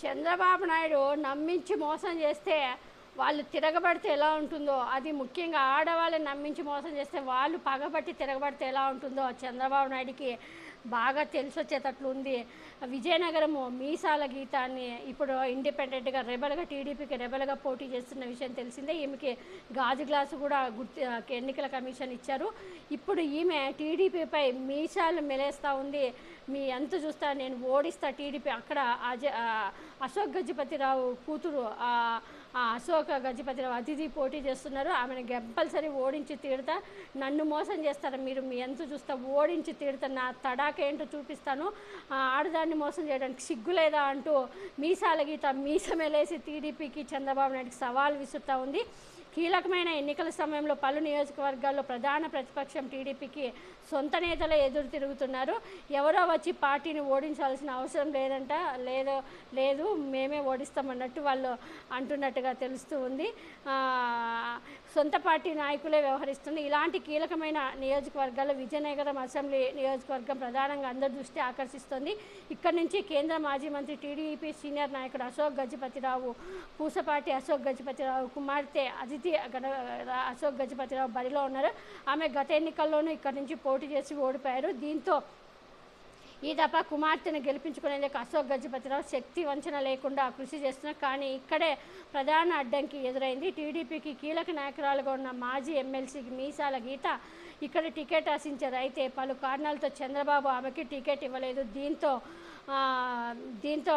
చంద్రబాబు నాయుడు నమ్మించి మోసం చేస్తే వాళ్ళు తిరగబడితే ఎలా ఉంటుందో, అది ముఖ్యంగా ఆడవాళ్ళని నమ్మించి మోసం చేస్తే వాళ్ళు పగబట్టి తిరగబడితే ఎలా ఉంటుందో చంద్రబాబు నాయుడికి బాగా తెలిసొచ్చేటట్లు ఉంది. విజయనగరము మీసాల గీతాన్ని ఇప్పుడు ఇండిపెండెంట్గా రెబల్గా టీడీపీకి రెబల్గా పోటీ చేస్తున్న విషయం తెలిసిందే. ఈమెకి గాజు గ్లాసు కూడా ఎన్నికల కమిషన్ ఇచ్చారు. ఇప్పుడు ఈమె టీడీపీపై మీసాలు మెలేస్తూ ఉంది. మీ ఎంత చూస్తా నేను ఓడిస్తా టీడీపీ. అక్కడ అశోక్ గజపతిరావు కూతురు అశోక్ గజపతిరావు అతిథి పోటీ చేస్తున్నారు. ఆమెను కంపల్సరీ ఓడించి తీరుతా, నన్ను మోసం చేస్తారు మీరు, మీ ఎంత చూస్తా ఓడించి తీరుతా, నా తడాక ఏంటో చూపిస్తాను, ఆడదాన్ని మోసం చేయడానికి సిగ్గులేదా అంటూ మీసాల గీత మీసమెలేసి టీడీపీకి చంద్రబాబు నాయుడికి సవాల్ విసురుతూ ఉంది. కీలకమైన ఎన్నికల సమయంలో పలు నియోజకవర్గాల్లో ప్రధాన ప్రతిపక్షం టీడీపీకి సొంత నేతలే ఎదురు తిరుగుతున్నారు. ఎవరో వచ్చి పార్టీని ఓడించాల్సిన అవసరం లేదంట, లేదు మేమే ఓడిస్తామన్నట్టు వాళ్ళు అంటున్నట్టుగా తెలుస్తూ ఉంది. సొంత పార్టీ నాయకులే వ్యవహరిస్తుంది. ఇలాంటి కీలకమైన నియోజకవర్గాల్లో విజయనగరం అసెంబ్లీ నియోజకవర్గం ప్రధానంగా అందరి దృష్టి ఆకర్షిస్తుంది. ఇక్కడి నుంచి కేంద్ర మాజీ మంత్రి టీడీపీ సీనియర్ నాయకుడు అశోక్ గజపతిరావు, పూసపాటి అశోక్ గజపతిరావు కుమార్తె అదితి అశోక్ గజపతిరావు బరిలో ఉన్నారు. ఆమె గత ఎన్నికల్లోనూ ఇక్కడి నుంచి పోటీ చేసి ఓడిపోయారు. దీంతో ఈ దఫా కుమార్తెను గెలిపించుకునేందుకు అశోక్ గజపతిరావు శక్తి వంచన లేకుండా కృషి చేస్తున్నారు. కానీ ఇక్కడే ప్రధాన అడ్డంకి ఎదురైంది. టీడీపీకి కీలక నాయకురాలుగా ఉన్న మాజీ ఎమ్మెల్సీ మీసాల గీత ఇక్కడ టికెట్ ఆశించారు. అయితే పలు కారణాలతో చంద్రబాబు ఆమెకి టికెట్ ఇవ్వలేదు. దీంతో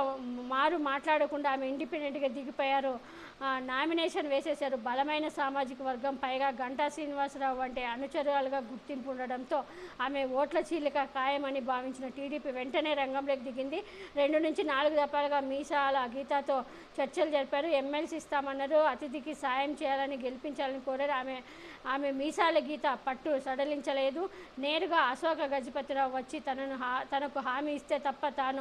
మాట్లాడకుండా ఆమె ఇండిపెండెంట్గా దిగిపోయారు. నామినేషన్ వేసేశారు. బలమైన సామాజిక వర్గం, పైగా గంటా శ్రీనివాసరావు వంటి అనుచరులుగా గుర్తింపు ఉండడంతో ఆమె ఓట్ల చీలిక ఖాయమని భావించిన టీడీపీ వెంటనే రంగంలోకి దిగింది. 2 నుంచి 4 దఫాలుగా మీసాల గీతతో చర్చలు జరిపారు. ఎమ్మెల్సీ ఇస్తామన్నారు, అతిథికి సాయం చేయాలని, గెలిపించాలని కోరారు. ఆమె మీసాల గీత పట్టు సడలించలేదు. నేరుగా అశోక గజపతిరావు వచ్చి తనకు హామీ ఇస్తే తప్ప తాను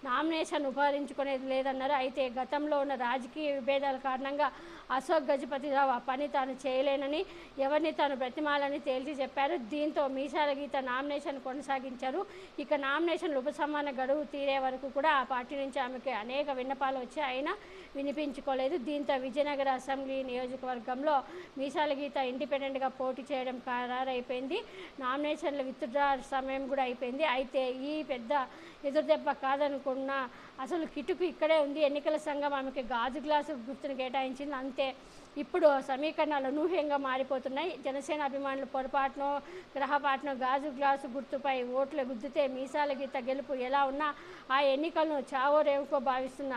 నామినేషన్ ఉపహరించుకునేది లేదన్నారు. అయితే గతంలో ఉన్న రాజకీయ విభేదాల కారణంగా అశోక్ గజపతిరావు ఆ పని తాను చేయలేనని, ఎవరిని తాను బ్రతిమాలని తేల్చి చెప్పారు. దీంతో మీసాల గీత నామినేషన్ కొనసాగించారు. ఇక నామినేషన్ ఉపసంహరణ గడువు తీరే వరకు కూడా ఆ పార్టీ నుంచి ఆమెకి అనేక విన్నపాలు వచ్చాయి, అయినా వినిపించుకోలేదు. దీంతో విజయనగర అసెంబ్లీ నియోజకవర్గంలో మీసాల గీత ఇండిపెండెంట్గా పోటీ చేయడం ఖరారైపోయింది. నామినేషన్ల విత్డ్రా సమయం కూడా అయిపోయింది. అయితే ఈ పెద్ద ఎదురుదెబ్బ కాదనుకున్న అసలు కిటుకు ఇక్కడే ఉంది. ఎన్నికల సంఘం ఆమెకి గాజు గ్లాసు గుర్తును కేటాయించింది. అంతే, ఇప్పుడు సమీకరణాలు అనూహ్యంగా మారిపోతున్నాయి. జనసేన అభిమానులు పొరపాటునో గ్రహపాటునో గాజు గ్లాసు గుర్తుపై ఓట్లు గుద్దితే మీసాల గీత గెలుపు ఎలా ఉన్నా ఆ ఎన్నికలను చావో రేవుకో భావిస్తున్న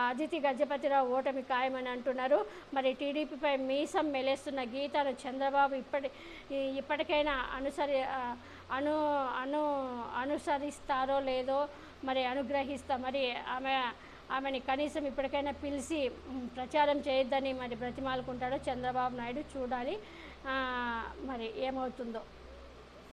అదితి గజపతిరావు ఓటమి ఖాయమని అంటున్నారు. మరి టీడీపీపై మీసం మెలేస్తున్న గీతను చంద్రబాబు ఇప్పటికైనా అనుసరిస్తారో లేదో మరి మరి ఆమెని కనీసం ఇప్పటికైనా పిలిచి ప్రచారం చేయొద్దని మరి బ్రతిమాలుకుంటాడో చంద్రబాబు నాయుడు. చూడాలి మరి ఏమవుతుందో.